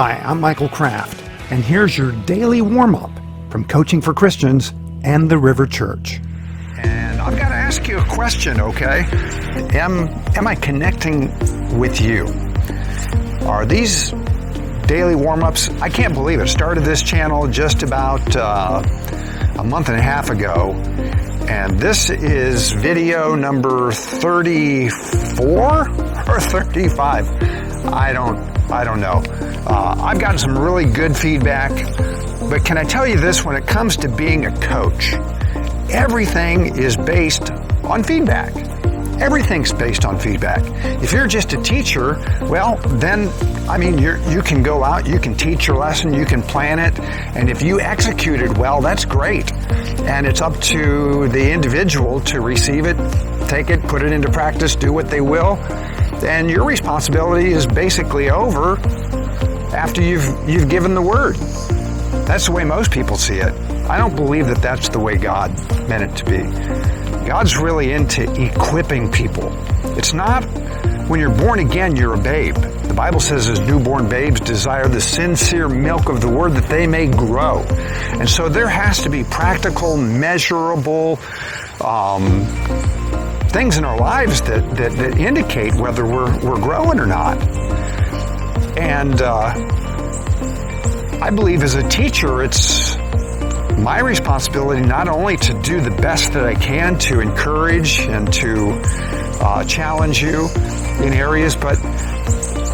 Hi, I'm Michael Kraft, and here's your daily warm-up from Coaching for Christians and the River Church. And I've got to ask you a question, okay? Am I connecting with you? Are these daily warm-ups? I can't believe it. Started this channel just about a month and a half ago, and this is video number 34 or 35. I don't know. I've gotten some really good feedback, but can I tell you this? When it comes to being a coach, everything is based on feedback. Everything's based on feedback. If you're just a teacher, well, then, you can go out, you can teach your lesson, you can plan it, and if you execute it well, that's great. And it's up to the individual to receive it, take it, put it into practice, do what they will. And your responsibility is basically over after you've given the word. That's the way most people see it. I don't believe that that's the way God meant it to be. God's really into equipping people. It's not when you're born again, you're a babe. The Bible says as newborn babes desire the sincere milk of the word that they may grow. And so there has to be practical, measurable, things in our lives that indicate whether we're growing or not. And I believe as a teacher, it's my responsibility not only to do the best that I can to encourage and to challenge you in areas, but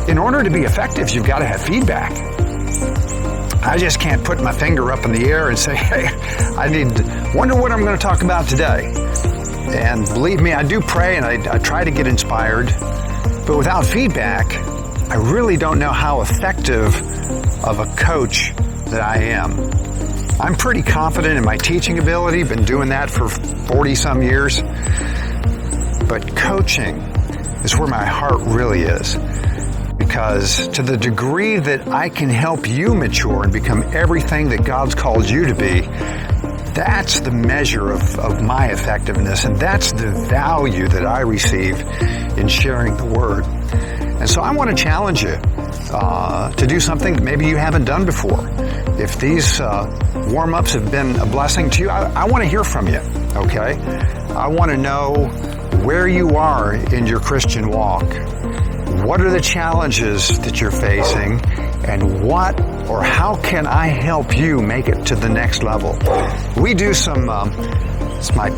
in order to be effective, you've got to have feedback. I just can't put my finger up in the air and say, hey, wonder what I'm going to talk about today. And believe me, I do pray and I try to get inspired, but without feedback, I really don't know how effective of a coach that I am. I'm pretty confident in my teaching ability, been doing that for 40-some years, but coaching is where my heart really is. Because to the degree that I can help you mature and become everything that God's called you to be, that's the measure of my effectiveness, and that's the value that I receive in sharing the word. And so I want to challenge you to do something that maybe you haven't done before. If these warm-ups have been a blessing to you, I want to hear from you, okay? I want to know where you are in your Christian walk. What are the challenges that you're facing, and what or how can I help you make it to the next level? We do some, it's my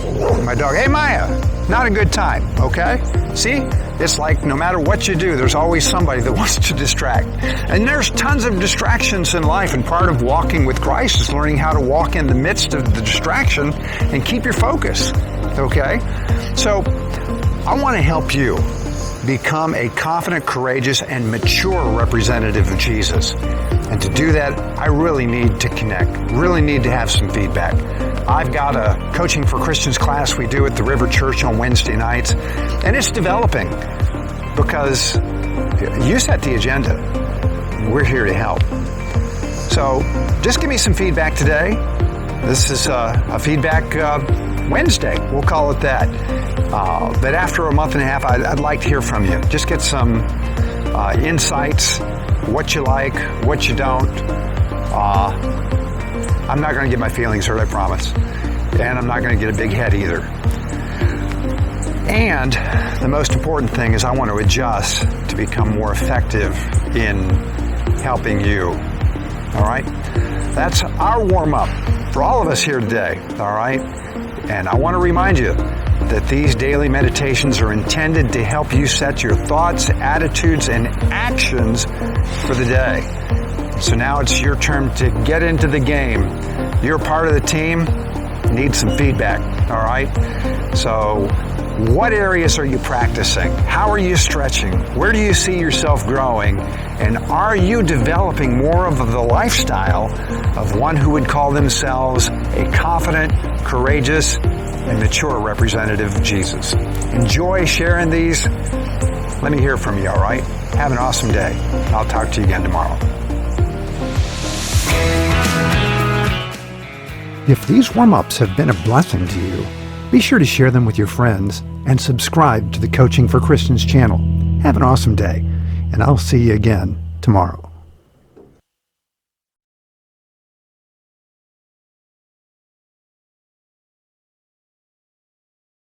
dog. Hey, Maya, not a good time, okay? See, it's like no matter what you do, there's always somebody that wants to distract. And there's tons of distractions in life, and part of walking with Christ is learning how to walk in the midst of the distraction and keep your focus, okay? So I want to help you become a confident, courageous, and mature representative of Jesus. And to do that, I really need to connect, really need to have some feedback. I've got a Coaching for Christians class we do at the River Church on Wednesday nights, and it's developing because you set the agenda. We're here to help. So just give me some feedback today. This is a feedback Wednesday, we'll call it that. But after a month and a half, I'd like to hear from you. Just get some insights, what you like, what you don't. I'm not going to get my feelings hurt, I promise. And I'm not going to get a big head either. And the most important thing is I want to adjust to become more effective in helping you. All right? That's our warm-up for all of us here today. All right? And I want to remind you that these daily meditations are intended to help you set your thoughts, attitudes, and actions for the day. So now it's your turn to get into the game. You're part of the team, need some feedback, all right? So what areas are you practicing? How are you stretching? Where do you see yourself growing? And are you developing more of the lifestyle of one who would call themselves a confident, courageous, and mature representative of Jesus? Enjoy sharing these. Let me hear from you, all right? Have an awesome day. I'll talk to you again tomorrow. If these warm-ups have been a blessing to you, be sure to share them with your friends and subscribe to the Coaching for Christians channel. Have an awesome day, and I'll see you again tomorrow.